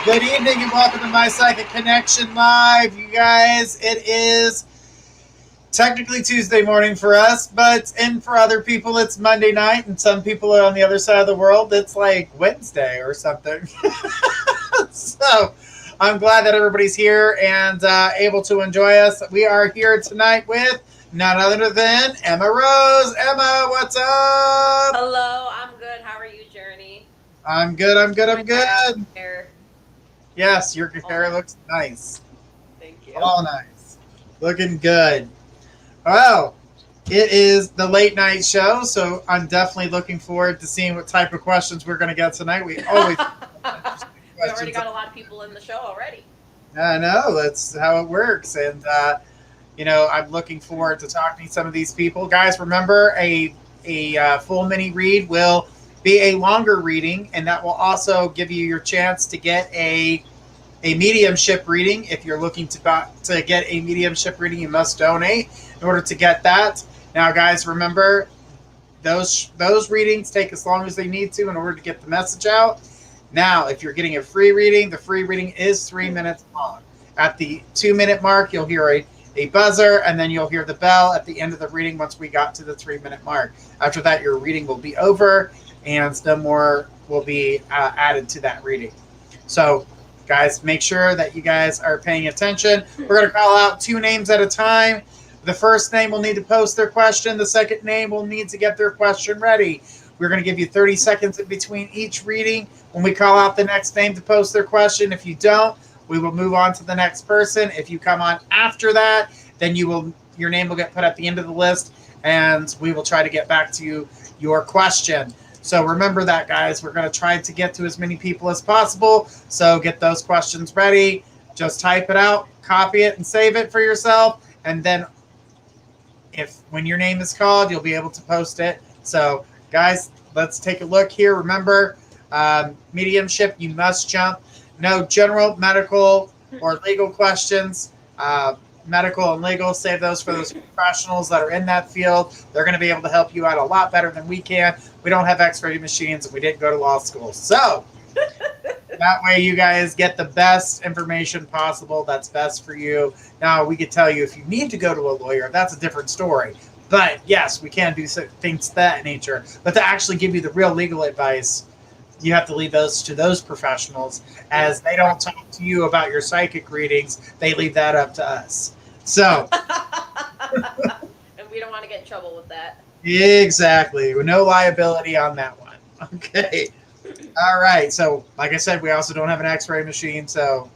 Good evening and welcome to my Psychic Connection Live, you guys. It is technically Tuesday morning for us, and for other people it's Monday night, and some people are on the other side of the world. It's like Wednesday or something. So I'm glad that everybody's here and able to enjoy us. We are here tonight with none other than Emma Rose. Emma, what's up? Hello, I'm good. How are you, Journey? I'm good. Hair. Yes, your hair looks nice. Thank you. All nice. Looking good. Well, it is the late night show, so I'm definitely looking forward to seeing what type of questions we're going to get tonight. We always We already got a lot of people in the show already. I know. That's how it works. And, I'm looking forward to talking to some of these people. Guys, remember, a full mini read will be a longer reading, and that will also give you your chance to get a mediumship reading. If you're looking to get a mediumship reading, you must donate in order to get that. Now, guys, remember, those readings take as long as they need to in order to get the message out. Now, if you're getting a free reading, the free reading is 3 minutes long. At the 2-minute mark, you'll hear a buzzer, and then you'll hear the bell at the end of the reading once we got to the 3-minute mark. After that, your reading will be over, and no more will be added to that reading. So, guys, make sure that you guys are paying attention. We're going to call out 2 names at a time. The first name will need to post their question. The second name will need to get their question ready. We're going to give you 30 seconds in between each reading when we call out the next name to post their question. If you don't, we will move on to the next person. If you come on after that, then your name will get put at the end of the list, and we will try to get back to your question. So remember that, guys. We're going to try to get to as many people as possible. So get those questions ready. Just type it out, copy it, and save it for yourself. And then when your name is called, you'll be able to post it. So, guys, let's take a look here. Remember, mediumship, you must jump. No general, medical, or legal questions. Medical and legal, save those for those professionals that are in that field. They're going to be able to help you out a lot better than we can. We don't have x-ray machines, and we didn't go to law school. So that way you guys get the best information possible that's best for you. Now, we could tell you if you need to go to a lawyer, that's a different story. But yes, we can do things of that nature. But to actually give you the real legal advice, you have to leave those to those professionals, as they don't talk to you about your psychic readings. They leave that up to us. So. And we don't want to get in trouble with that. Exactly. No liability on that one. Okay. All right. So, like I said, we also don't have an x-ray machine. So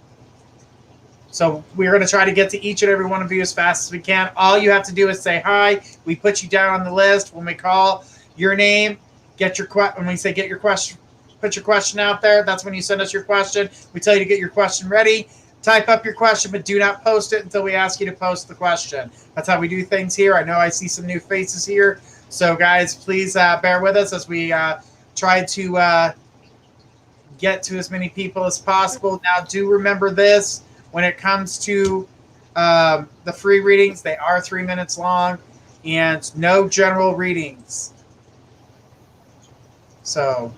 we're going to try to get to each and every one of you as fast as we can. All you have to do is say hi. We put you down on the list. When we call your name, when we say get your question, put your question out there. That's when you send us your question. We tell you to get your question ready. Type up your question, but do not post it until we ask you to post the question. That's how we do things here. I know I see some new faces here. So, guys, please bear with us as we try to get to as many people as possible. Now, do remember this. When it comes to the free readings, they are 3 minutes long, and no general readings. So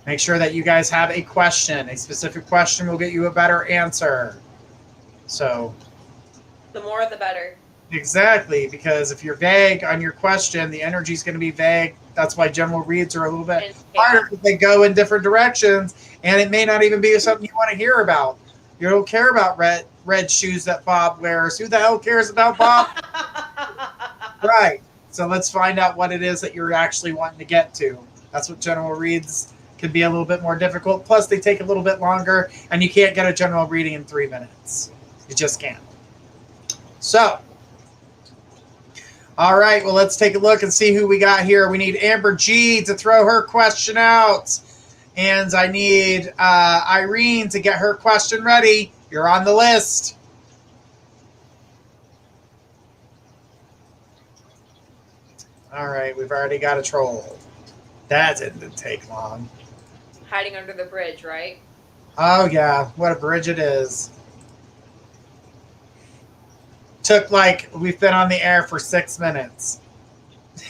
make sure that you guys have a question. A specific question will get you a better answer. So the more, the better. Exactly, because if you're vague on your question, the energy is going to be vague. That's why general reads are a little bit harder, because they go in different directions, and it may not even be something you want to hear about. You don't care about red shoes that Bob wears. Who the hell cares about Bob? Right. So let's find out what it is that you're actually wanting to get to. That's what general reads can be a little bit more difficult. Plus, they take a little bit longer, and you can't get a general reading in 3 minutes. You just can't. So, all right, well, let's take a look and see who we got here. We need Amber G to throw her question out. And I need Irene to get her question ready. You're on the list. All right, we've already got a troll. That didn't take long. Hiding under the bridge, right? Oh, yeah. What a bridge it is. Took like we've been on the air for 6 minutes.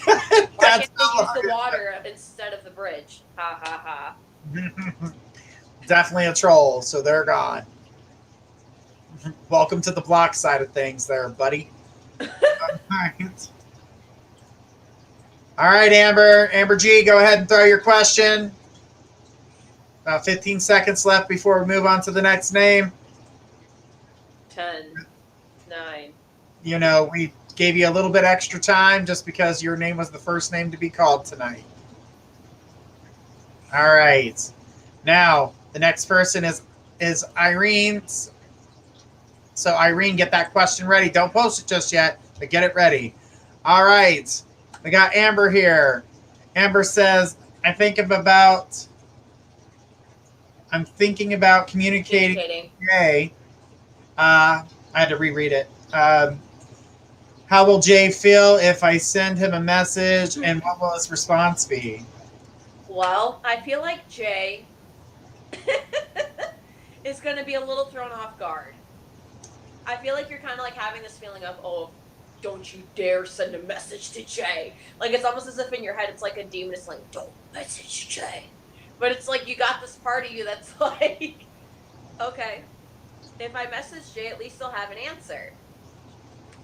Why That's can't they use the water instead of the bridge? Ha ha ha. Definitely a troll, so they're gone. Welcome to the block side of things there, buddy. All right, Amber. Amber G, go ahead and throw your question. About 15 seconds left before we move on to the next name. 10, 9. You know, we gave you a little bit extra time just because your name was the first name to be called tonight. All right. Now, the next person is Irene. So, Irene, get that question ready. Don't post it just yet, but get it ready. All right. We got Amber here. Amber says, I'm thinking about communicating. Jay. I had to reread it. How will Jay feel if I send him a message, and what will his response be? Well, I feel like Jay is going to be a little thrown off guard. I feel like you're kind of like having this feeling of, oh, don't you dare send a message to Jay. Like, it's almost as if in your head it's like a demon. It's like, don't message Jay. But it's like you got this part of you that's like, okay, if I message Jay, at least he'll have an answer.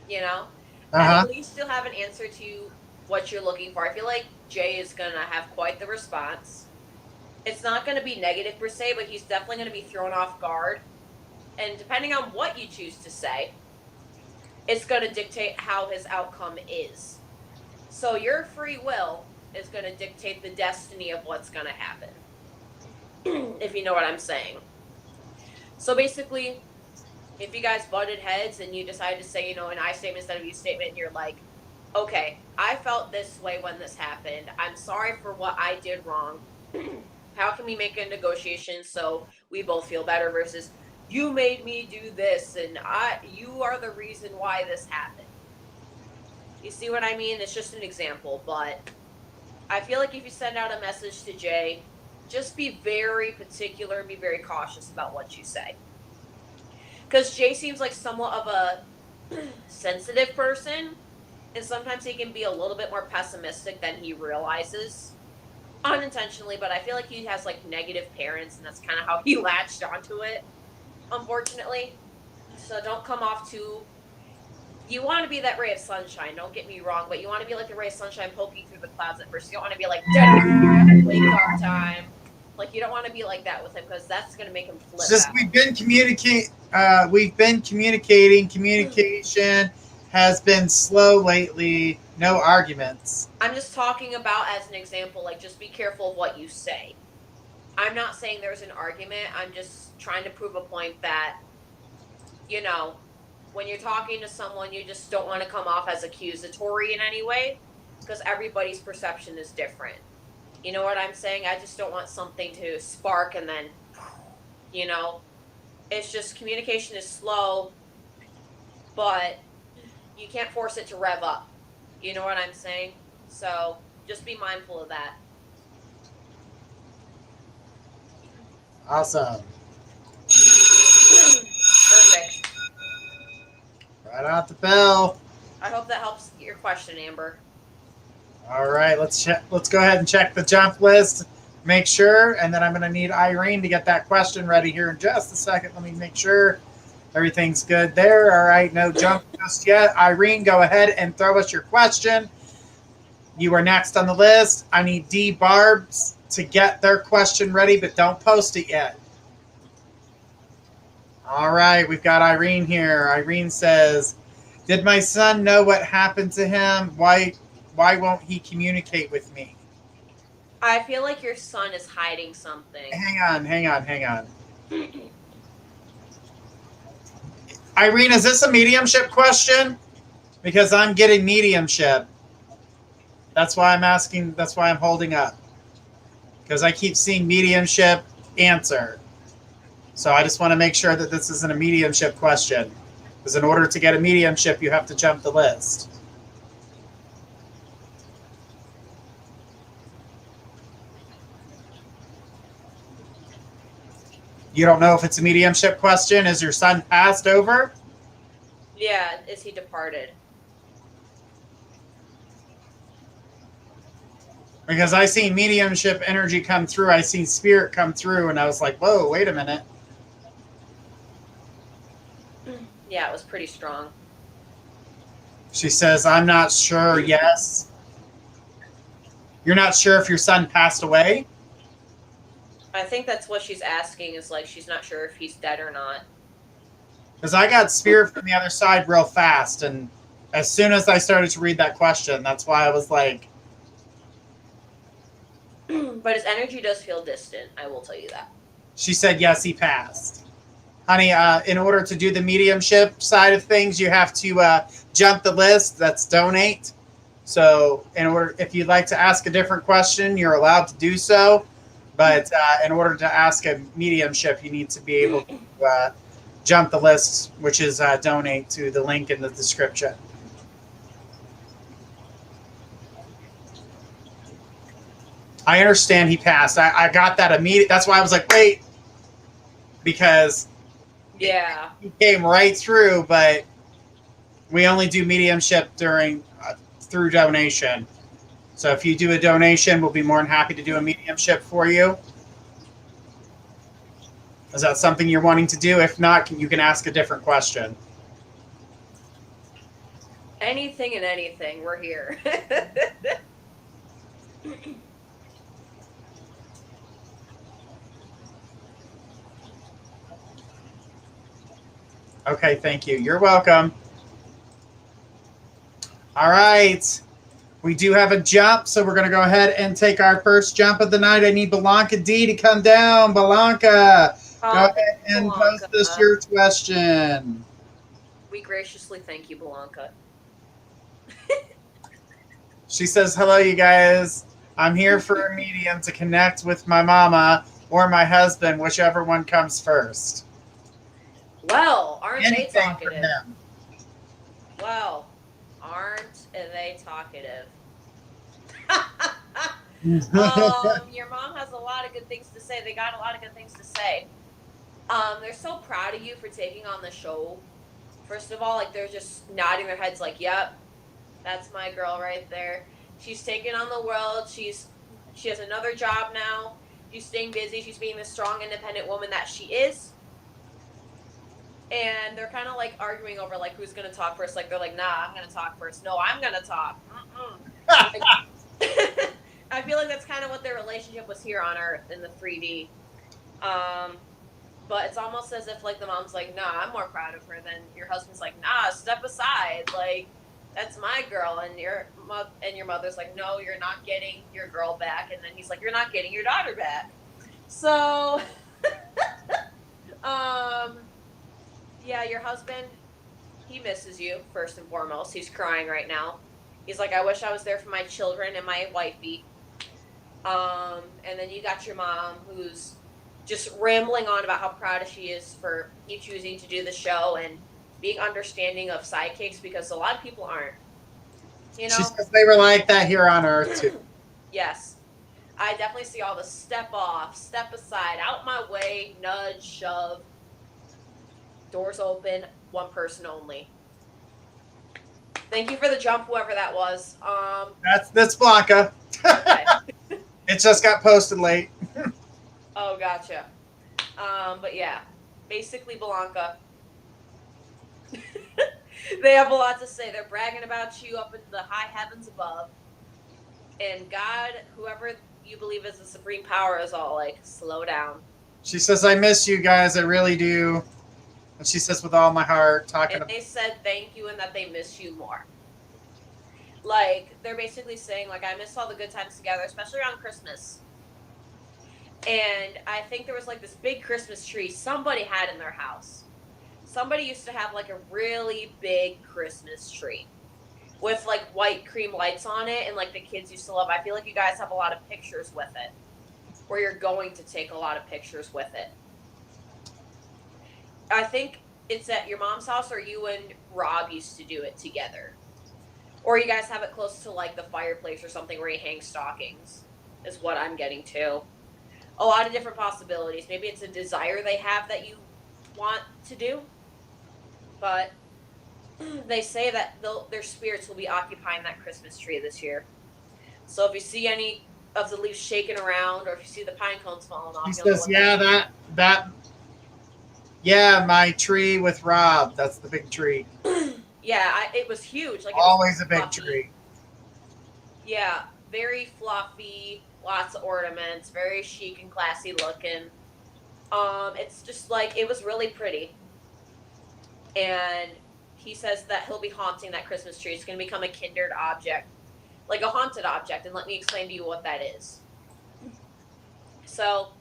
You know? At least you'll have an answer to what you're looking for. I feel like Jay is going to have quite the response. It's not going to be negative per se, but he's definitely going to be thrown off guard. And depending on what you choose to say, it's going to dictate how his outcome is. So your free will is going to dictate the destiny of what's going to happen. If you know what I'm saying. So basically, if you guys butted heads and you decided to say, you know, an I statement instead of you statement, and you're like, okay, I felt this way when this happened. I'm sorry for what I did wrong. How can we make a negotiation so we both feel better versus you made me do this and you are the reason why this happened. You see what I mean? It's just an example, but I feel like if you send out a message to Jay, just be very particular and be very cautious about what you say. Because Jay seems like somewhat of a sensitive person, and sometimes he can be a little bit more pessimistic than he realizes. Unintentionally, but I feel like he has like negative parents, and that's kind of how he latched onto it, unfortunately. So don't come off too... You want to be that ray of sunshine, don't get me wrong, but you want to be like the ray of sunshine poking through the clouds at first. You don't want to be like, wake up time. Like, you don't want to be like that with him, because that's going to make him flip out. We've been communicating. Communication has been slow lately. No arguments. I'm just talking about as an example, like, just be careful of what you say. I'm not saying there's an argument. I'm just trying to prove a point that, you know, when you're talking to someone, you just don't want to come off as accusatory in any way, because everybody's perception is different. You know what I'm saying? I just don't want something to spark and then, you know, it's just communication is slow, but you can't force it to rev up. You know what I'm saying? So just be mindful of that. Awesome. Perfect. Right out the bell. I hope that helps your question, Amber. All right, let's go ahead and check the jump list. Make sure, and then I'm going to need Irene to get that question ready here in just a second. Let me make sure everything's good there. All right, no jump just yet. Irene, go ahead and throw us your question. You are next on the list. I need D Barbs to get their question ready, but don't post it yet. All right, we've got Irene here. Irene says, "Did my son know what happened to him? Why won't he communicate with me?" I feel like your son is hiding something. Hang on. Irene, is this a mediumship question? Because I'm getting mediumship. That's why I'm asking. That's why I'm holding up. Because I keep seeing mediumship answer. So I just want to make sure that this isn't a mediumship question. Because in order to get a mediumship, you have to jump the list. You don't know if it's a mediumship question? Is your son passed over? Yeah, is he departed? Because I seen mediumship energy come through. I seen spirit come through, and I was like, whoa, wait a minute. Yeah, it was pretty strong. She says, I'm not sure, yes. You're not sure if your son passed away? I think that's what she's asking, is like she's not sure if he's dead or not. Because I got spirit from the other side real fast, and as soon as I started to read that question, that's why I was like... But his energy does feel distant, I will tell you that. She said, yes, he passed. Honey, in order to do the mediumship side of things, you have to jump the list. That's donate. So if you'd like to ask a different question, you're allowed to do so. But in order to ask a mediumship, you need to be able to jump the list, which is donate to the link in the description. I understand he passed. I got that immediate. That's why I was like, wait, because yeah, he came right through. But we only do mediumship through donation. So if you do a donation, we'll be more than happy to do a mediumship for you. Is that something you're wanting to do? If not, you can ask a different question. Anything and anything, we're here. Okay, thank you. You're welcome. All right. We do have a jump, so we're going to go ahead and take our first jump of the night. I need Blanca D to come down. Blanca, go ahead and post us your question. We graciously thank you, Blanca. She says, hello, you guys. I'm here for a medium to connect with my mama or my husband, whichever one comes first. Well, aren't Anything they talkative? from them. Well, aren't they talkative? Your mom has a lot of good things to say. They got a lot of good things to say. They're so proud of you for taking on the show. First of all, like, they're just nodding their heads like, yep, that's my girl right there. She's taking on the world. She has another job now. She's staying busy. She's being the strong, independent woman that she is. And they're kind of like arguing over like who's gonna talk first. Like they're like, nah, I'm gonna talk first. No, I'm gonna talk. Like, I feel like that's kind of what their relationship was here on Earth in the 3D. But it's almost as if like the mom's like, nah, I'm more proud of her than your husband's like, nah, step aside. Like that's my girl. And your mother's like, no, you're not getting your girl back. And then he's like, you're not getting your daughter back. So, yeah, your husband, he misses you, first and foremost. He's crying right now. He's like, I wish I was there for my children and my wifey. And then you got your mom, who's just rambling on about how proud she is for you choosing to do the show and being understanding of sidekicks, because a lot of people aren't. You know? She says they were like that here on Earth, too. Yes. I definitely see all the step off, step aside, out my way, nudge, shove. Doors open, one person only. Thank you for the jump, whoever that was. That's Blanca. Okay. It just got posted late. Oh, gotcha. But yeah, basically Blanca. They have a lot to say. They're bragging about you up in the high heavens above. And God, whoever you believe is the supreme power, is all like, slow down. She says, I miss you guys. I really do. And she says, with all my heart, talking And about. they said thank you and that they miss you more. Like, they're basically saying, like, I miss all the good times together, especially around Christmas. And I think there was, like, this big Christmas tree somebody had in their house. Somebody used to have, like, a really big Christmas tree with, like, white cream lights on it, and, like, the kids used to love it. I feel like you guys have a lot of pictures with it, where you're going to take a lot of pictures with it. I think it's at your mom's house, or you and Rob used to do it together. Or you guys have it close to, like, the fireplace or something where you hang stockings, is what I'm getting to. A lot of different possibilities. Maybe it's a desire they have that you want to do. But they say that their spirits will be occupying that Christmas tree this year. So if you see any of the leaves shaking around, or if you see the pine cones falling off, He you'll know says, what yeah, my tree with Rob. That's the big tree. Yeah, it was huge. Like, Always a big fluffy. tree. Yeah, very fluffy, lots of ornaments, very chic and classy looking. It's just like, it was really pretty. And he says that he'll be haunting that Christmas tree. It's going to become a kindred object, like a haunted object. And let me explain to you what that is. So,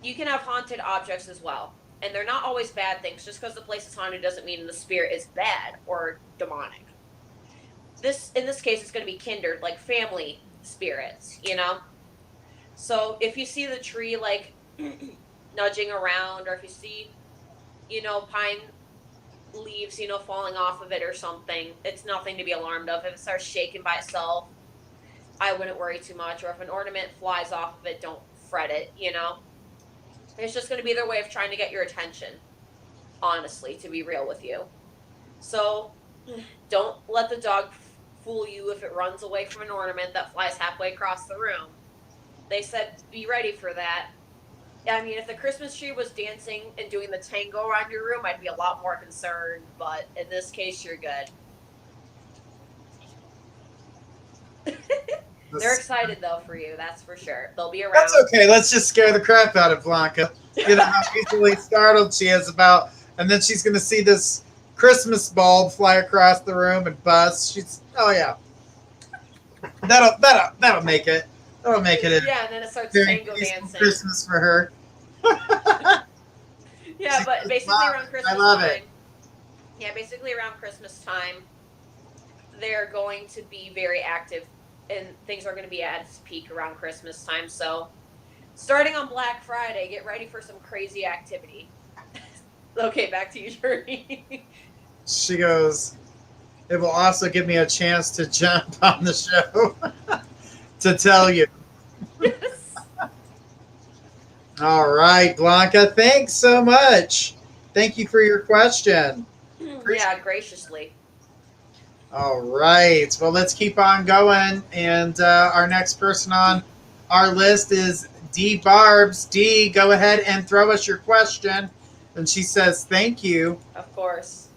you can have haunted objects as well. And they're not always bad things. Just because the place is haunted doesn't mean the spirit is bad or demonic. In this case, it's going to be kindred, like family spirits, you know? So if you see the tree, like, nudging around, or if you see, you know, pine leaves, you know, falling off of it or something, it's nothing to be alarmed of. If it starts shaking by itself, I wouldn't worry too much. Or if an ornament flies off of it, don't fret it, you know? It's just going to be their way of trying to get your attention, honestly, to be real with you. So don't let the dog fool you if it runs away from an ornament that flies halfway across the room. They said be ready for that. I mean, if the Christmas tree was dancing and doing the tango around your room, I'd be a lot more concerned, but in this case, you're good. They're excited, though, for you, that's for sure. They'll be around. That's okay. Let's just scare the crap out of Blanca. You know how easily startled she is about, and then she's going to see this Christmas bulb fly across the room and bust. Oh yeah, that'll make it. That'll make it. Yeah, and then it starts very tango peaceful dancing. Christmas for her. Yeah, but basically around Christmas time. I love it. Yeah, basically around Christmas time, they're going to be very active, and things are going to be at its peak around Christmas time. So, starting on Black Friday, get ready for some crazy activity. Okay, back to you, Journey. She goes, it will also give me a chance to jump on the show to tell you. Yes. All right, Blanca, thanks so much. Thank you for your question. Yeah, graciously. All right. Well, let's keep on going. And our next person on our list is D. Barbs. D, go ahead and throw us your question. And she says, thank you. Of course.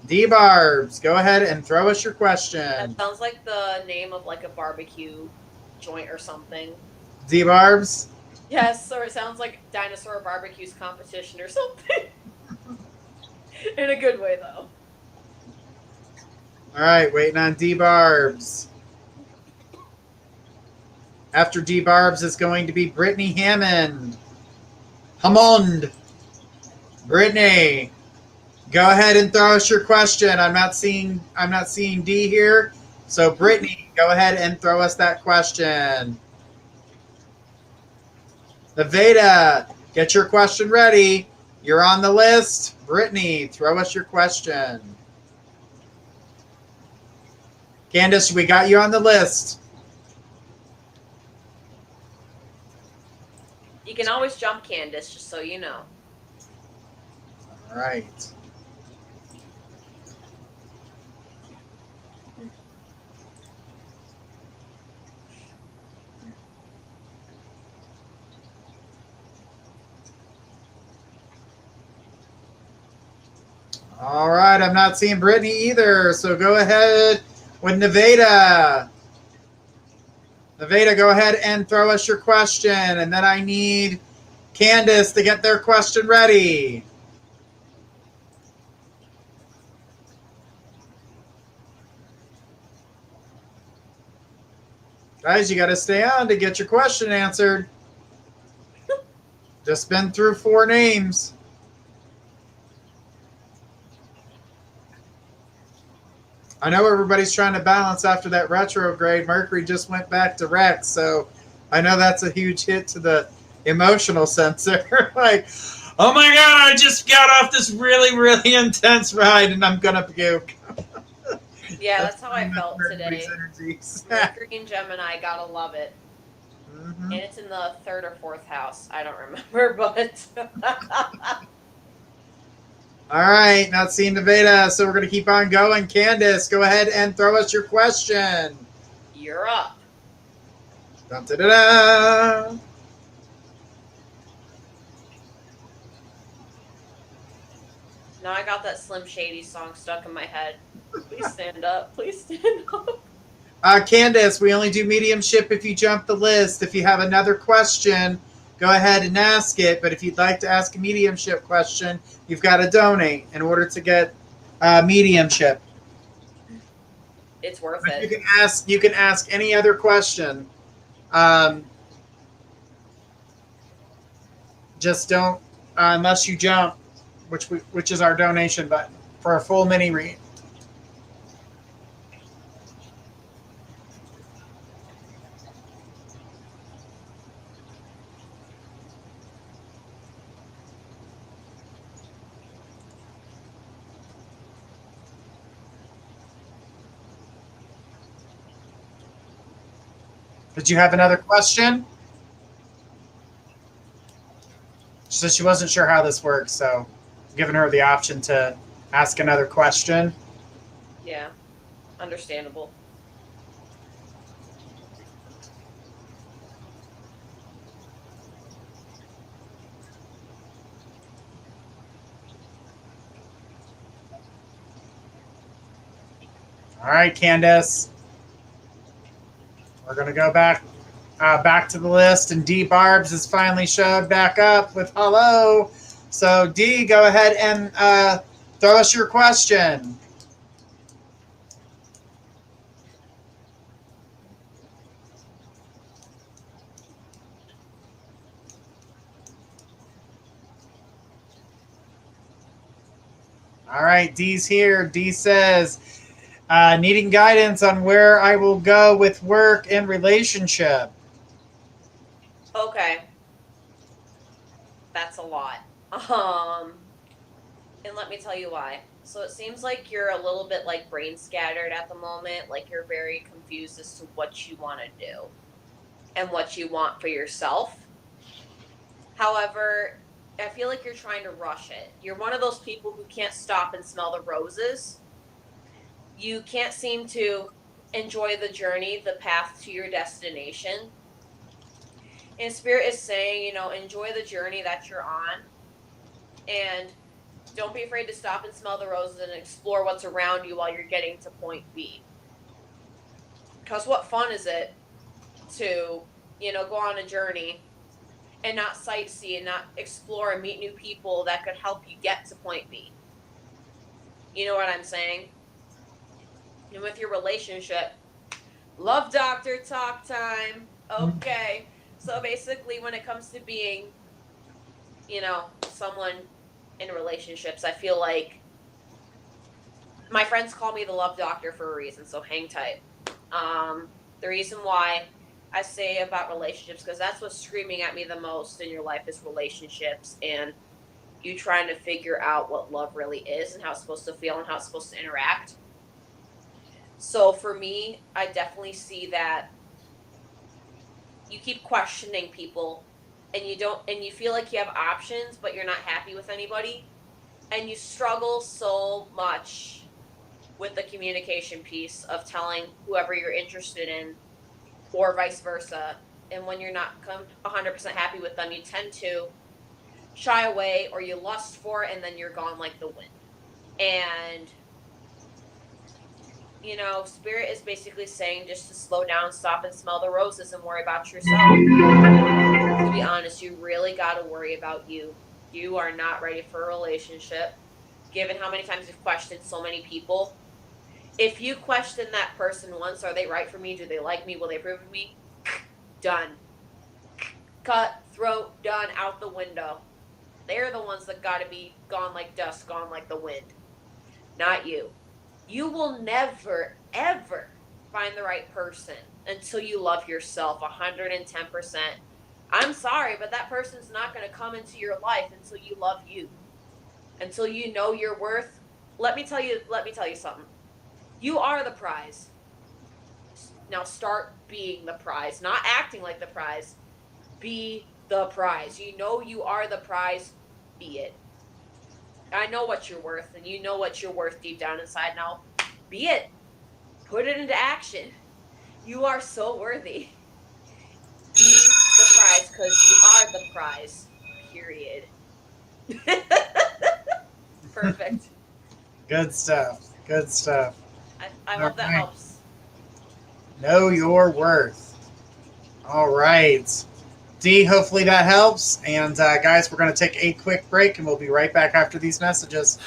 D. Barbs, go ahead and throw us your question. That sounds like the name of like a barbecue joint or something. D. Barbs? Yes, or it sounds like Dinosaur Barbecues competition or something. In a good way, though. All right, waiting on D. Barbs. After D. Barbs is going to be Brittany Hammond. Hammond. Brittany, go ahead and throw us your question. I'm not seeing D here. So Brittany, go ahead and throw us that question. Aveda, get your question ready. You're on the list. Brittany, throw us your question. Candace, we got you on the list. You can always jump, Candace, just so you know. All right. All right, I'm not seeing Brittany either, so go ahead with Nevada. Nevada, go ahead and throw us your question, and then I need Candace to get their question ready. Guys, you got to stay on to get your question answered. Just been through 4 names. I know everybody's trying to balance after that retrograde. Mercury just went back direct, so I know that's a huge hit to the emotional sensor. Like, oh my God, I just got off this really, really intense ride and I'm going to puke. Yeah, that's how I felt today. Energies. Mercury and Gemini, gotta love it. Mm-hmm. And it's in the 3rd or 4th house. I don't remember, but... All right, not seeing the Veda, so we're going to keep on going. Candace, go ahead and throw us your question. You're up. Dun-da-da-da. Now I got that Slim Shady song stuck in my head. Please stand up. Please stand up. Candace, we only do mediumship if you jump the list. If you have another question, go ahead and ask it. But if you'd like to ask a mediumship question, you've got to donate in order to get mediumship. It's worth But it. You can ask any other question. Just don't unless you jump, which is our donation button for a full mini read. Did you have another question? She said she wasn't sure how this works, so I'm giving her the option to ask another question. Yeah, understandable. All right, Candace. We're going to go back to the list, and D Barbs has finally showed back up with hello. So D, go ahead and throw us your question. All right, D's here. D says, needing guidance on where I will go with work and relationship. Okay. That's a lot. And let me tell you why. So it seems like you're a little bit like brain scattered at the moment, like you're very confused as to what you want to do and what you want for yourself. However, I feel like you're trying to rush it. You're one of those people who can't stop and smell the roses. You can't seem to enjoy the journey, the path to your destination. And Spirit is saying, enjoy the journey that you're on. And don't be afraid to stop and smell the roses and explore what's around you while you're getting to point B. Because what fun is it to, go on a journey and not sightsee and not explore and meet new people that could help you get to point B? You know what I'm saying? And with your relationship, love doctor talk time. Okay. So basically when it comes to being, someone in relationships, I feel like my friends call me the love doctor for a reason, so hang tight. The reason why I say about relationships, because that's what's screaming at me the most in your life is relationships, and you trying to figure out what love really is and how it's supposed to feel and how it's supposed to interact. So for me, I definitely see that you keep questioning people and you feel like you have options, but you're not happy with anybody. And you struggle so much with the communication piece of telling whoever you're interested in or vice versa. And when you're not 100% happy with them, you tend to shy away or you lust for it and then you're gone like the wind. And Spirit is basically saying just to slow down, stop and smell the roses and worry about yourself. to be honest, you really got to worry about you. You are not ready for a relationship, given how many times you've questioned so many people. If you question that person once, are they right for me? Do they like me? Will they approve of me? Done. Cut, throat, done, out the window. They're the ones that got to be gone like dust, gone like the wind. Not you. You will never, ever find the right person until you love yourself 110%. I'm sorry, but that person's not going to come into your life until you love you. Until you know your worth. Let me tell you something. You are the prize. Now start being the prize. Not acting like the prize. Be the prize. You know you are the prize. Be it. I know what you're worth, and you know what you're worth deep down inside. Now, be it. Put it into action. You are so worthy. Be the prize, because you are the prize. Period. Perfect. Good stuff. Good stuff. I hope that helps. Know your worth. All right. D, hopefully that helps. And guys, we're going to take a quick break, and we'll be right back after these messages.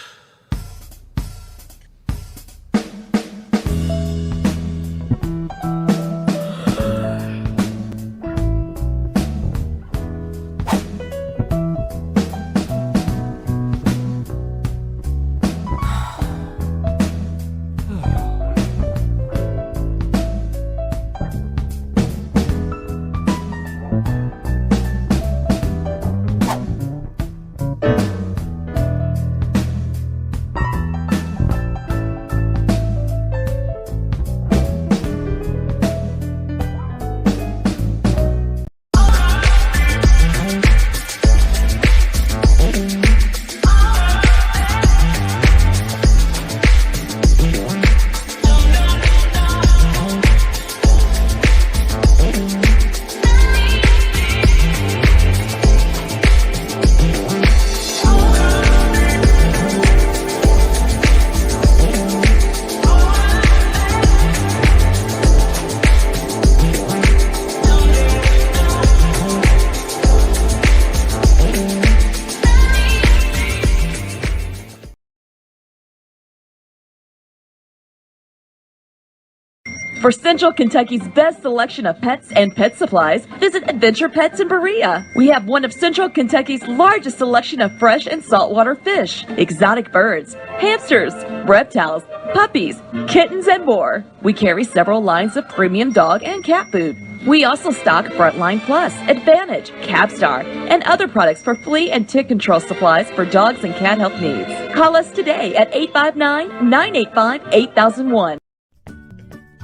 For Central Kentucky's best selection of pets and pet supplies, visit Adventure Pets in Berea. We have one of Central Kentucky's largest selection of fresh and saltwater fish, exotic birds, hamsters, reptiles, puppies, kittens, and more. We carry several lines of premium dog and cat food. We also stock Frontline Plus, Advantage, Capstar, and other products for flea and tick control supplies for dogs and cat health needs. Call us today at 859-985-8001.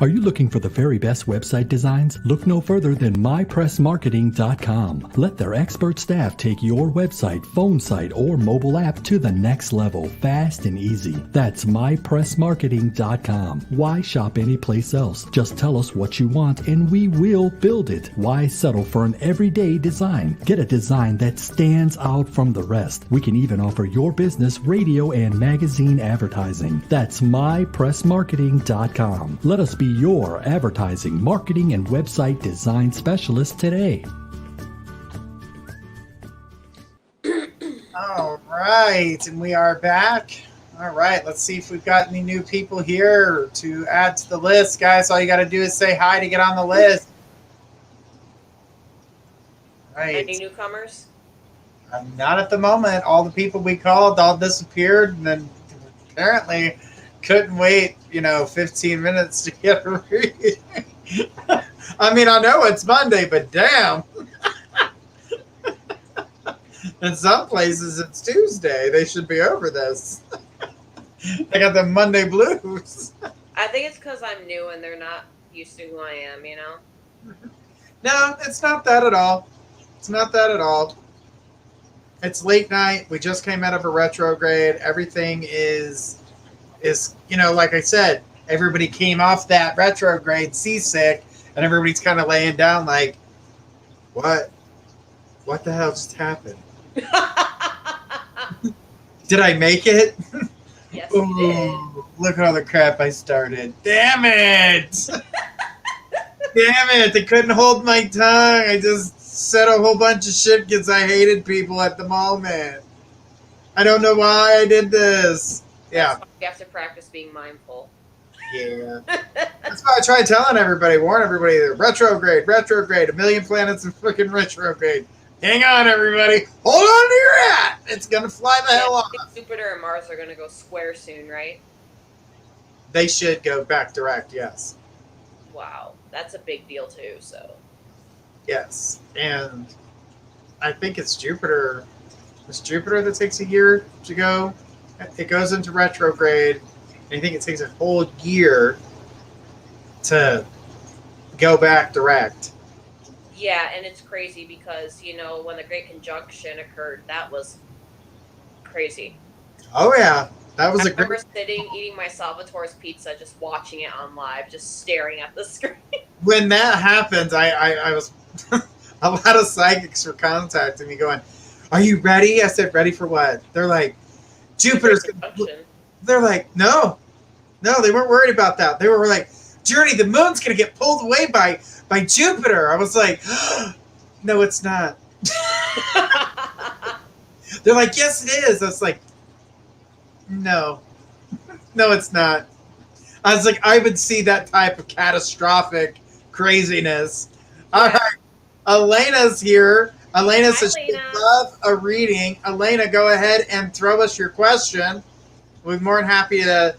Are you looking for the very best website designs? Look no further than mypressmarketing.com. Let their expert staff take your website, phone site, or mobile app to the next level, fast and easy. That's mypressmarketing.com. Why shop anyplace else? Just tell us what you want and we will build it. Why settle for an everyday design? Get a design that stands out from the rest. We can even offer your business radio and magazine advertising. That's mypressmarketing.com. Let us be your advertising, marketing, and website design specialist today. All right, and we are back. All right, let's see if we've got any new people here to add to the list. Guys, all you got to do is say hi to get on the list. Right. Any newcomers? Not at the moment. All the people we called all disappeared, and then apparently couldn't wait, 15 minutes to get a read. I mean, I know it's Monday, but damn. In some places, it's Tuesday. They should be over this. They got the Monday blues. I think it's because I'm new and they're not used to who I am, No, it's not that at all. It's not that at all. It's late night. We just came out of a retrograde. Everything is like I said, everybody came off that retrograde seasick, and everybody's kind of laying down like, what the hell just happened? Did I make it? Yes, you did. Look at all the crap I started. Damn it! Damn it! I couldn't hold my tongue. I just said a whole bunch of shit because I hated people at the moment. I don't know why I did this. Yeah. That's why you have to practice being mindful. Yeah. That's why I try telling everybody, warn everybody, retrograde, a million planets in freaking retrograde. Hang on, everybody. Hold on to your hat. It's going to fly the hell off. Jupiter and Mars are going to go square soon, right? They should go back direct, yes. Wow. That's a big deal, too, so. Yes. And I think it's Jupiter. It's Jupiter that takes a year to go. It goes into retrograde. And I think it takes a whole year to go back direct. Yeah, and it's crazy because, when the Great Conjunction occurred, that was crazy. Oh, yeah. That was I remember sitting, eating my Salvatore's pizza, just watching it on live, just staring at the screen. When that happens, I was... a lot of psychics were contacting me going, are you ready? I said, ready for what? They're like, Jupiter's... They're like, no, they weren't worried about that. They were like, Journey, the moon's going to get pulled away by Jupiter. I was like, no, it's not. They're like, yes, it is. I was like, no, it's not. I was like, I would see that type of catastrophic craziness. All right. Elena's here. Elena says she'd love a reading. Elena, go ahead and throw us your question. We'll be more than happy to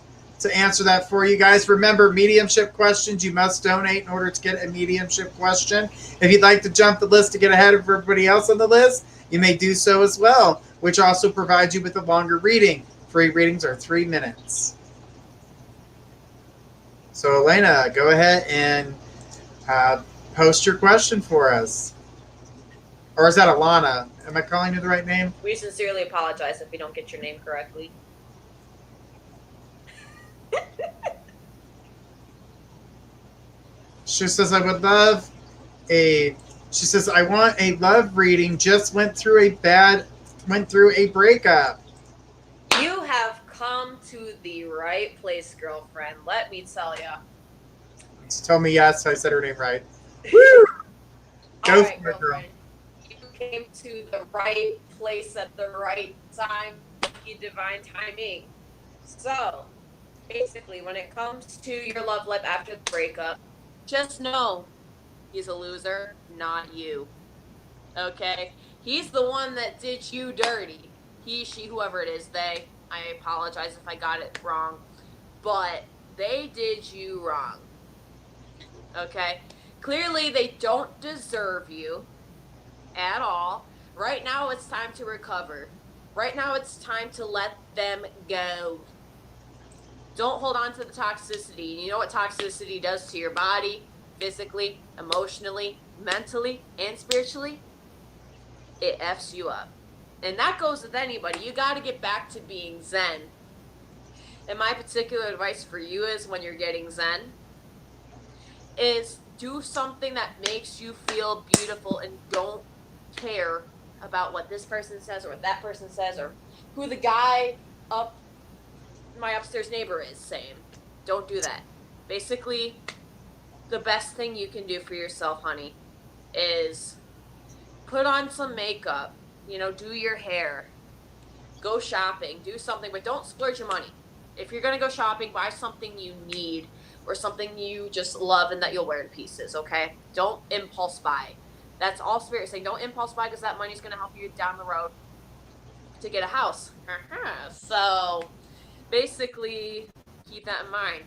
answer that for you guys. Remember, mediumship questions, you must donate in order to get a mediumship question. If you'd like to jump the list to get ahead of everybody else on the list, you may do so as well, which also provides you with a longer reading. Free readings are 3 minutes. So, Elena, go ahead and post your question for us. Or is that Alana? Am I calling you the right name? We sincerely apologize if we don't get your name correctly. She says, I would love she says, I want a love reading. Just went through a breakup. You have come to the right place, girlfriend. Let me tell ya. She told me yes. I said her name right. Woo! Go for it, girl. You came to the right place at the right time. Divine timing. So, basically, when it comes to your love life after the breakup, just know he's a loser, not you. Okay? He's the one that did you dirty. He, she, whoever it is, they. I apologize if I got it wrong. But they did you wrong. Okay? Clearly, they don't deserve you at all. Right now, it's time to recover. Right now, it's time to let them go. Don't hold on to the toxicity. You know what toxicity does to your body, physically, emotionally, mentally, and spiritually? It F's you up. And that goes with anybody. You got to get back to being zen. And my particular advice for you is when you're getting zen, is do something that makes you feel beautiful and don't care about what this person says or what that person says or who the guy up my upstairs neighbor is saying. Don't do that. Basically, the best thing you can do for yourself, honey, is put on some makeup, do your hair, go shopping, do something, but don't splurge your money. If you're going to go shopping, buy something you need or something you just love and that you'll wear in pieces, okay? Don't impulse buy. That's all Spirit saying. Don't impulse buy because that money's going to help you down the road to get a house. So, basically, keep that in mind.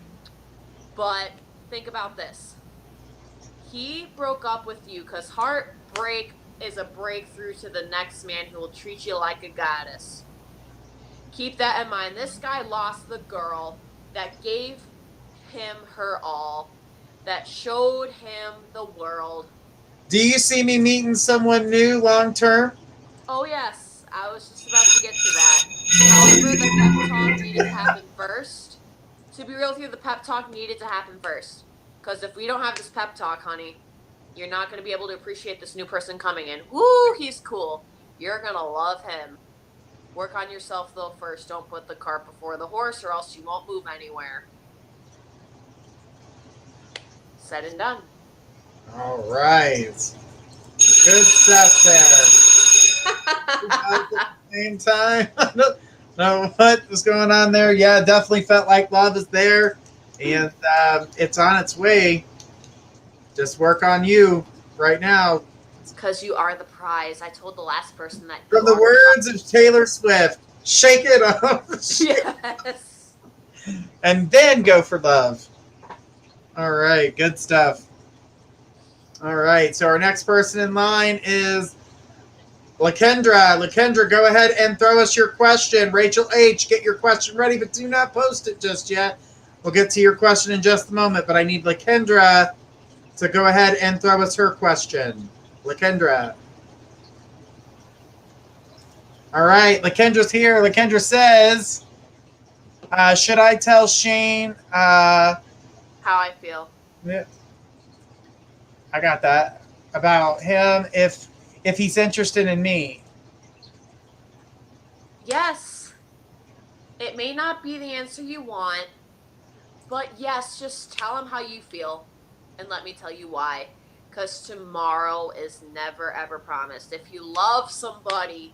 But think about this. He broke up with you because heartbreak is a breakthrough to the next man who will treat you like a goddess. Keep that in mind. This guy lost the girl that gave him her all, that showed him the world. Do you see me meeting someone new long term? Oh, yes. I was just about to get to that. However, the pep talk needed to happen first. To be real with you, the pep talk needed to happen first. Because if we don't have this pep talk, honey, you're not going to be able to appreciate this new person coming in. Woo, he's cool. You're going to love him. Work on yourself, though, first. Don't put the cart before the horse, or else you won't move anywhere. Said and done. All right. Good stuff there. At the same time, I don't know what was going on there. Yeah, definitely felt like love is there, and it's on its way. Just work on you right now. Because you are the prize. I told the last person that. From the words of Taylor Swift, shake it up. Yes. And then go for love. All right, good stuff. All right, so our next person in line is Lakendra. Lakendra, go ahead and throw us your question. Rachel H., get your question ready, but do not post it just yet. We'll get to your question in just a moment, but I need Lakendra to go ahead and throw us her question. Lakendra. All right, Lakendra's here. Lakendra says, should I tell Shane how I feel? Yeah, I got that. About him if he's interested in me. Yes. It may not be the answer you want, but yes, just tell him how you feel and let me tell you why. Because tomorrow is never ever promised. If you love somebody,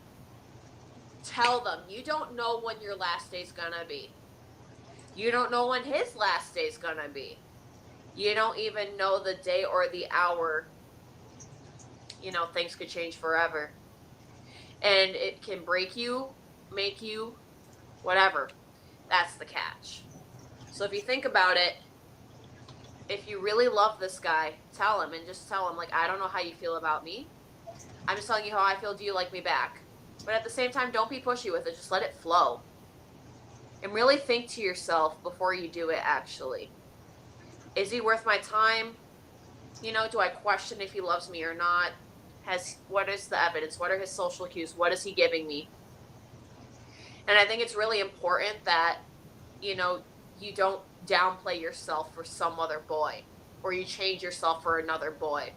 tell them. You don't know when your last day's gonna be. You don't know when his last day's gonna be. You don't even know the day or the hour. You know, things could change forever. And it can break you, make you, whatever. That's the catch. So if you think about it, if you really love this guy, tell him and just tell him, like, I don't know how you feel about me. I'm just telling you how I feel. Do you like me back? But at the same time, don't be pushy with it. Just let it flow. And really think to yourself before you do it, actually. Is he worth my time? You know, do I question if he loves me or not? What is the evidence? What are his social cues? What is he giving me? And I think it's really important that, you know, you don't downplay yourself for some other boy, or you change yourself for another boy.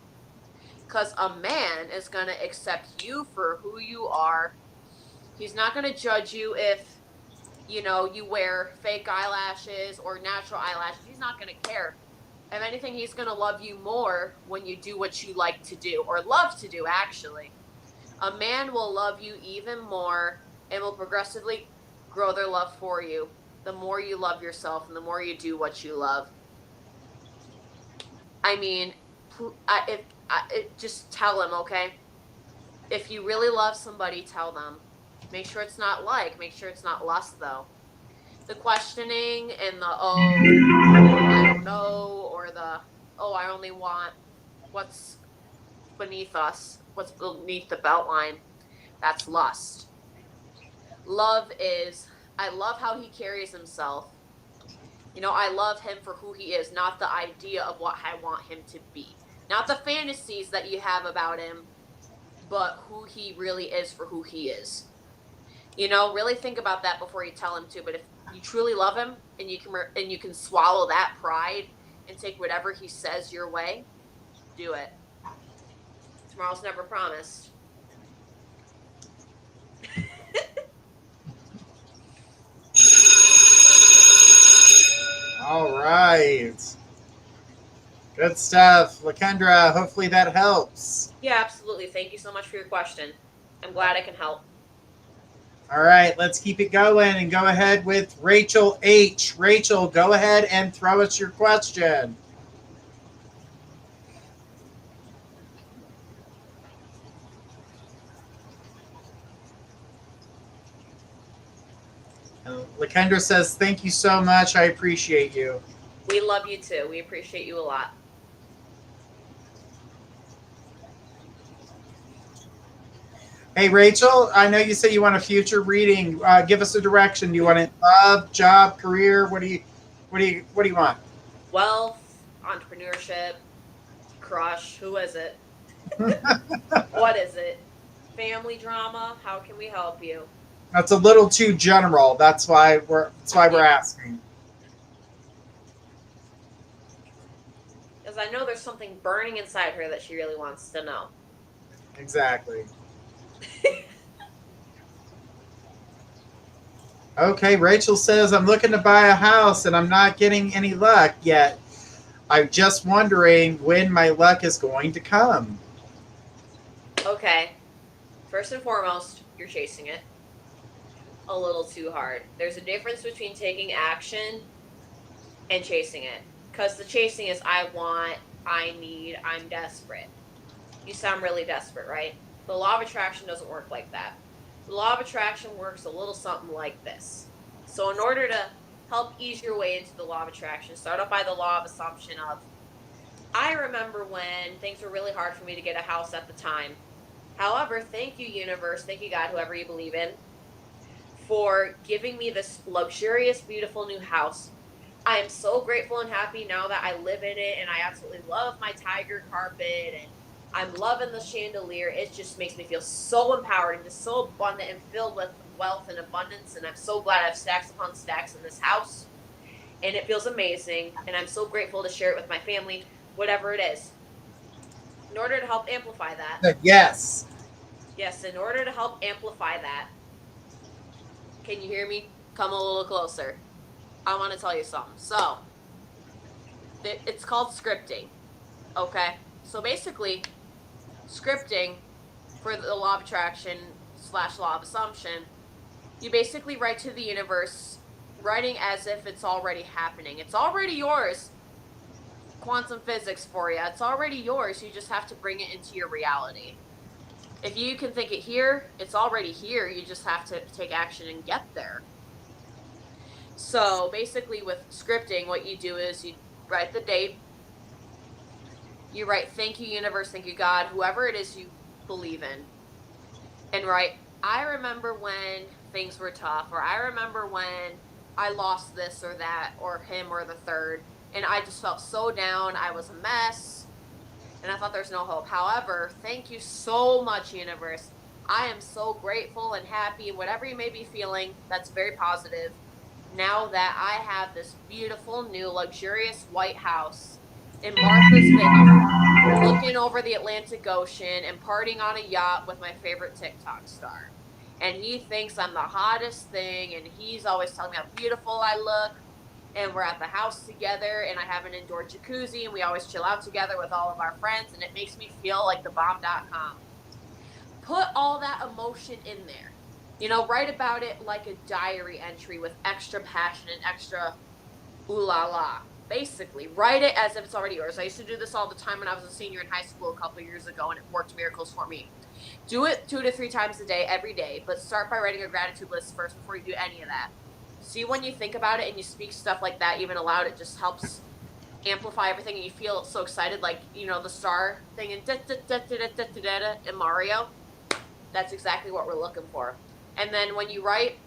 Because a man is going to accept you for who you are. He's not going to judge you if, you know, you wear fake eyelashes or natural eyelashes. He's not going to care. If anything, he's going to love you more when you do what you like to do, or love to do, actually. A man will love you even more and will progressively grow their love for you the more you love yourself and the more you do what you love. I mean, just tell him, okay? If you really love somebody, tell them. Make sure it's not make sure it's not lust, though. The questioning and the, I don't know, or the, I only want what's beneath us, what's beneath the belt line, that's lust. Love is, I love how he carries himself. You know, I love him for who he is, not the idea of what I want him to be. Not the fantasies that you have about him, but who he really is for who he is. You know, really think about that before you tell him to. But if you truly love him and you can swallow that pride and take whatever he says your way, do it. Tomorrow's never promised. All right. Good stuff. Lakendra, hopefully that helps. Yeah, absolutely. Thank you so much for your question. I'm glad I can help. All right, let's keep it going and go ahead with Rachel H. Rachel, go ahead and throw us your question. And Lakendra says, thank you so much. I appreciate you. We love you too. We appreciate you a lot. Hey, Rachel, I know you said you want a future reading. Give us a direction. Do you want it love, job, career? What do you want? Wealth, entrepreneurship, crush. Who is it? What is it? Family drama. How can we help you? That's a little too general. That's why we're asking. Because I know there's something burning inside her that she really wants to know. Exactly. Okay, Rachel says, I'm looking to buy a house and I'm not getting any luck yet. I'm just wondering when my luck is going to come. Okay. First and foremost, you're chasing it a little too hard. There's a difference between taking action and chasing it. Because the chasing is I want, I need, I'm desperate. You sound really desperate, right? The law of attraction doesn't work like that. The law of attraction works a little something like this. So in order to help ease your way into the law of attraction, start off by the law of assumption of, I remember when things were really hard for me to get a house at the time. However, thank you, universe, thank you, God, whoever you believe in, for giving me this luxurious, beautiful new house. I am so grateful and happy now that I live in it, and I absolutely love my tiger carpet, and I'm loving the chandelier. It just makes me feel so empowered and just so abundant and filled with wealth and abundance, and I'm so glad I have stacks upon stacks in this house, and it feels amazing, and I'm so grateful to share it with my family, whatever it is. In order to help amplify that. Yes. Yes, in order to help amplify that. Can you hear me? Come a little closer. I want to tell you something. So, it's called scripting. Okay? So basically, scripting for the law of attraction / law of assumption, you basically write to the universe, writing as if it's already happening. It's already yours. Quantum physics for you. It's already yours. You just have to bring it into your reality. If you can think it here, it's already here. You just have to take action and get there. So basically with scripting, what you do is you write the date. You write, thank you, universe, thank you, God, whoever it is you believe in. And write, I remember when things were tough, or I remember when I lost this or that, or him or the third, and I just felt so down. I was a mess, and I thought there's no hope. However, thank you so much, universe. I am so grateful and happy, and whatever you may be feeling, that's very positive. Now that I have this beautiful, new, luxurious white house in Martha's Vineyard, looking over the Atlantic Ocean and partying on a yacht with my favorite TikTok star. And he thinks I'm the hottest thing, and he's always telling me how beautiful I look. And we're at the house together, and I have an indoor jacuzzi, and we always chill out together with all of our friends, and it makes me feel like the bomb.com. Put all that emotion in there. You know, write about it like a diary entry with extra passion and extra ooh la la. Basically, write it as if it's already yours. I used to do this all the time when I was a senior in high school a couple years ago, and it worked miracles for me. Do it 2 to 3 times a day, every day, but start by writing a gratitude list first before you do any of that. See, when you think about it and you speak stuff like that, even aloud, it just helps amplify everything, and you feel so excited, like, you know, the star thing in Mario. That's exactly what we're looking for. And then when you write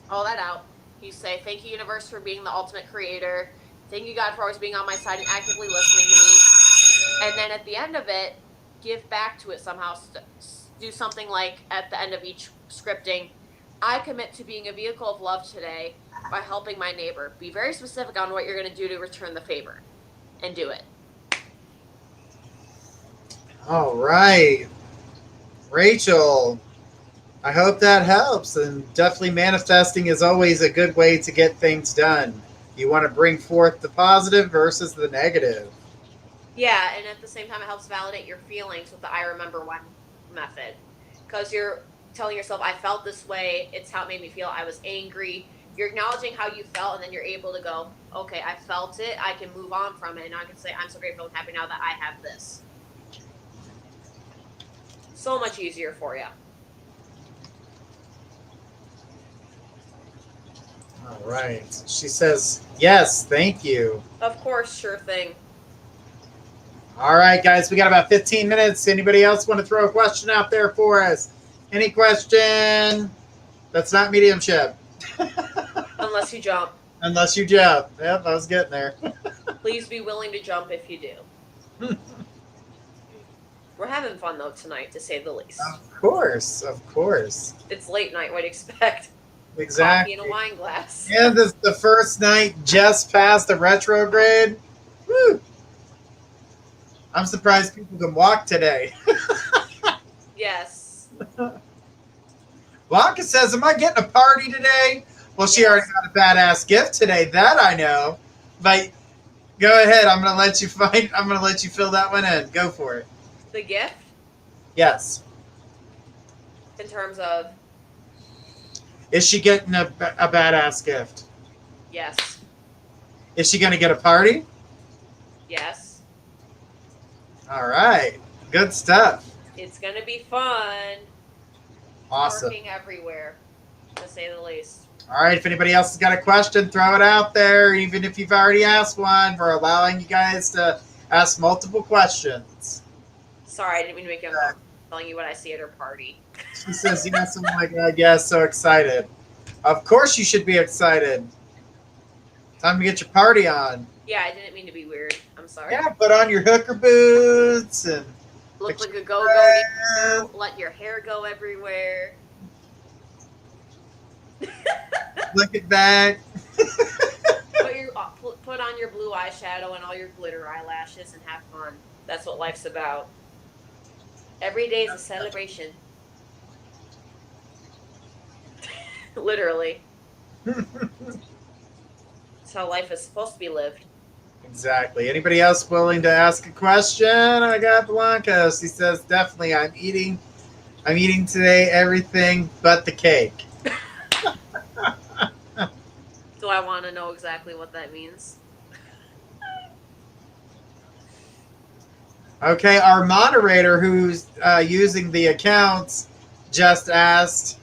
all that out, you say, thank you, universe, for being the ultimate creator. Thank you, God, for always being on my side and actively listening to me. And then at the end of it, give back to it somehow. Do something like at the end of each scripting, I commit to being a vehicle of love today by helping my neighbor. Be very specific on what you're going to do to return the favor, and do it. All right. Rachel, I hope that helps. And definitely manifesting is always a good way to get things done. You want to bring forth the positive versus the negative. Yeah, and at the same time, it helps validate your feelings with the I remember when method. Because you're telling yourself, I felt this way. It's how it made me feel. I was angry. You're acknowledging how you felt, and then you're able to go, okay, I felt it. I can move on from it, and I can say, I'm so grateful and happy now that I have this. So much easier for you. All right. She says, yes, thank you. Of course, sure thing. All right, guys, we got about 15 minutes. Anybody else want to throw a question out there for us? Any question? That's not mediumship. Unless you jump. Unless you jump. Yep, I was getting there. Please be willing to jump if you do. We're having fun, though, tonight, to say the least. Of course, of course. It's late night, what do you expect? Exactly. Coffee in a wine glass. And this the first night just past the retrograde. Woo! I'm surprised people can walk today. Yes. Blanca says, am I getting a party today? Well, she already got a badass gift today. That I know. But go ahead. I'm going to let you fill that one in. Go for it. The gift? Yes. In terms of, Is she getting a badass gift? yes. Is she going to get a party? Yes. All right. Good stuff. It's going to be fun. Awesome. Working everywhere, to say the least. All right. If anybody else has got a question, throw it out there. Even if you've already asked one, we're allowing you guys to ask multiple questions. Sorry, I didn't mean to make you uncomfortable telling you what I see at her party. She says, yes. I'm like, I guess, so excited. Of course you should be excited. Time to get your party on. Yeah, I didn't mean to be weird. I'm sorry. Yeah, put on your hooker boots and Look like a go-go. Let your hair go everywhere. look at that. Put on your blue eyeshadow and all your glitter eyelashes and have fun. That's what life's about. Every day is a celebration. Literally. That's how life is supposed to be lived. Exactly. Anybody else willing to ask a question? I got Blanca. She says, definitely, I'm eating today everything but the cake. Do I want to know exactly what that means? Okay, our moderator who's using the accounts just asked,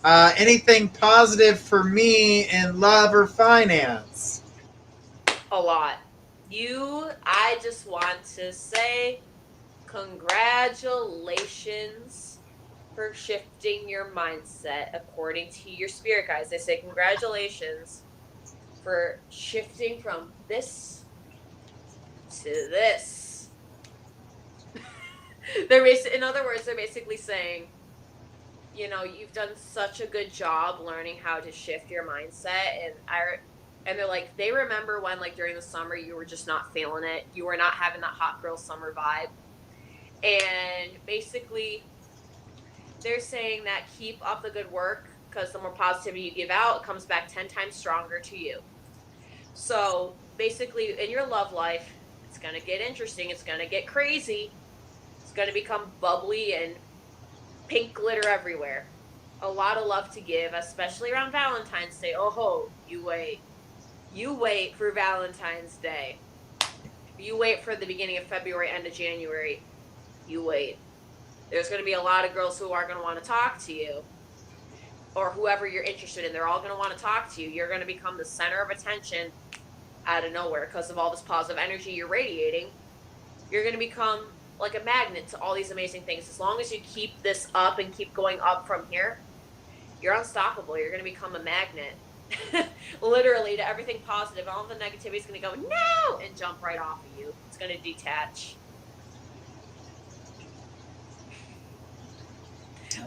anything positive for me in love or finance? A lot. I just want to say congratulations for shifting your mindset according to your spirit guides. They say congratulations for shifting from this to this. In other words, they're basically saying, you've done such a good job learning how to shift your mindset, and they're like, they remember when, like, during the summer, you were just not feeling it. You were not having that hot girl summer vibe. And basically, they're saying that keep up the good work, because the more positivity you give out, it comes back 10 times stronger to you. So basically, in your love life, it's going to get interesting. It's going to get crazy. It's going to become bubbly and pink glitter everywhere. A lot of love to give, especially around Valentine's Day. Oh ho, you wait. You wait for Valentine's Day. You wait for the beginning of February, end of January. You wait. There's going to be a lot of girls who are going to want to talk to you. Or whoever you're interested in, they're all going to want to talk to you. You're going to become the center of attention out of nowhere because of all this positive energy you're radiating. You're going to become like a magnet to all these amazing things. As long as you keep this up and keep going up from here, you're unstoppable. You're going to become a magnet. Literally, to everything positive. All of the negativity is going to go, no, and jump right off of you. It's going to detach.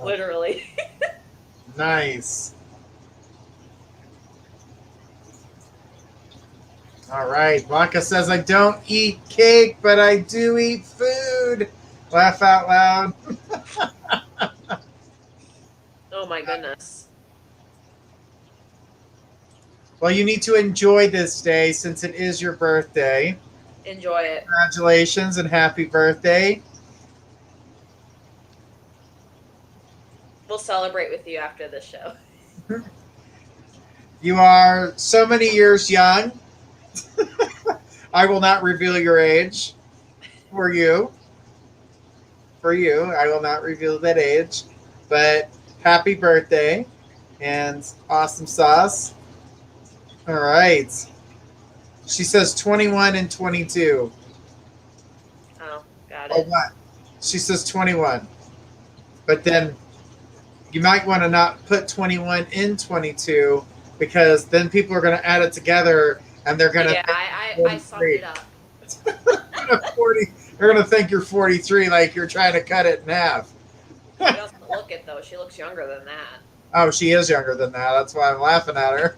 Literally. Nice. All right. Blanca says, I don't eat cake, but I do eat food. Laugh out loud. Oh my goodness. Well, you need to enjoy this day since it is your birthday. Enjoy it. Congratulations and happy birthday. We'll celebrate with you after the show. You are so many years young. I will not reveal your age for you. For you, I will not reveal that age. But happy birthday and awesome sauce. All right. She says 21 and 22. Oh, got Oh, it. what? She says 21. But then you might want to not put 21 in 22 because then people are going to add it together and they're going to Yeah, I summed it up. They're going to think you're 43 like you're trying to cut it in half. She doesn't look it, though. She looks younger than that. Oh, she is younger than that. That's why I'm laughing at her.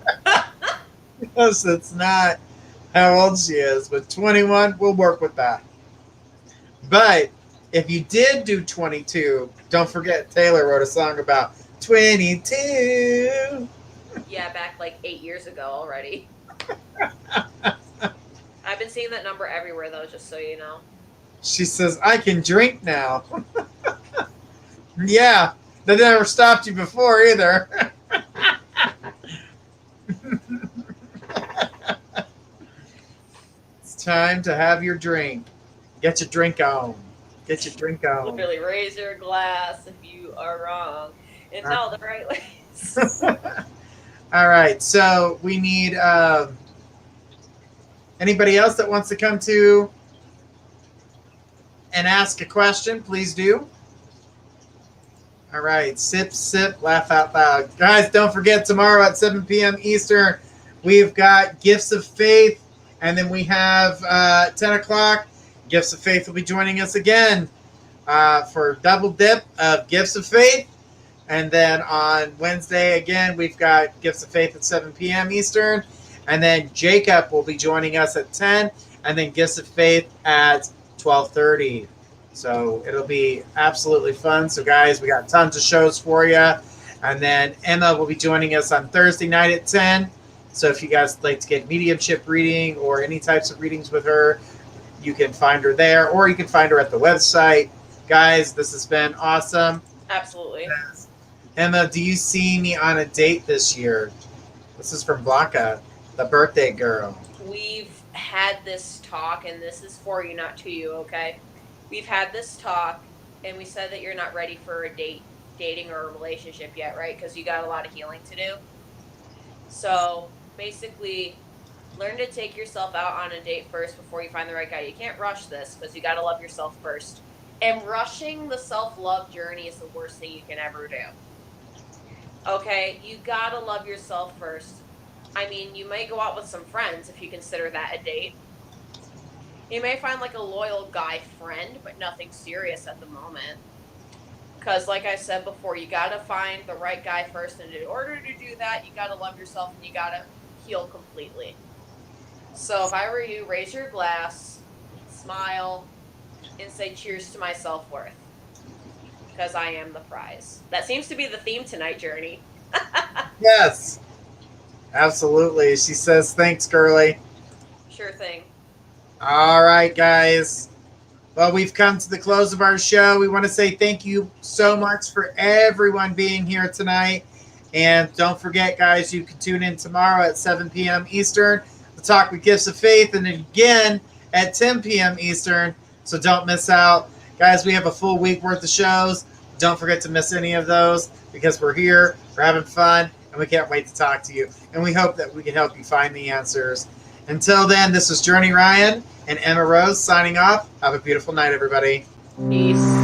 Because it's not how old she is. But 21, we'll work with that. But if you did do 22, don't forget Taylor wrote a song about 22. Yeah, back like 8 years ago already. I've been seeing that number everywhere, though, just so you know. She says, I can drink now. Yeah, That never stopped you before either. It's time to have your drink. Get your drink on. Get your drink on. Literally, raise your glass if you are wrong and tell the right ways. All right, so we need anybody else that wants to come to and ask a question, please do. All right, sip, sip, laugh out loud. Guys, don't forget tomorrow at 7 p.m. Eastern, we've got Gifts of Faith, and then we have 10 o'clock, Gifts of Faith will be joining us again for double dip of Gifts of Faith. And then on Wednesday, again, we've got Gifts of Faith at 7 p.m. Eastern. And then Jacob will be joining us at 10. And then Gifts of Faith at 12:30. So it'll be absolutely fun. So, guys, we got tons of shows for you. And then Emma will be joining us on Thursday night at 10. So if you guys like to get mediumship reading or any types of readings with her, you can find her there. Or you can find her at the website. Guys, this has been awesome. Absolutely. Emma, do you see me on a date this year? This is from Blanca, the birthday girl. We've had this talk, and this is for you, not to you, okay? We've had this talk, and we said that you're not ready for a dating or a relationship yet, right? Because you got a lot of healing to do. So, basically, learn to take yourself out on a date first before you find the right guy. You can't rush this, because you got to love yourself first. And rushing the self-love journey is the worst thing you can ever do. Okay, you gotta love yourself first. I mean, you may go out with some friends if you consider that a date. You may find like a loyal guy friend, but nothing serious at the moment. Because like I said before, you gotta find the right guy first. And in order to do that, you gotta love yourself and you gotta heal completely. So if I were you, raise your glass, smile, and say cheers to my self-worth. Because I am the prize. That seems to be the theme tonight, Journey. Yes, absolutely. She says, thanks, girly. Sure thing. All right, guys. Well, we've come to the close of our show. We want to say thank you so much for everyone being here tonight. And don't forget, guys, you can tune in tomorrow at 7 p.m. Eastern to talk with Gifts of Faith, and again at 10 p.m. Eastern. So don't miss out. Guys, we have a full week worth of shows. Don't forget to miss any of those because we're here, we're having fun, and we can't wait to talk to you. And we hope that we can help you find the answers. Until then, this is Journey Ryan and Emma Rose signing off. Have a beautiful night, everybody. Peace.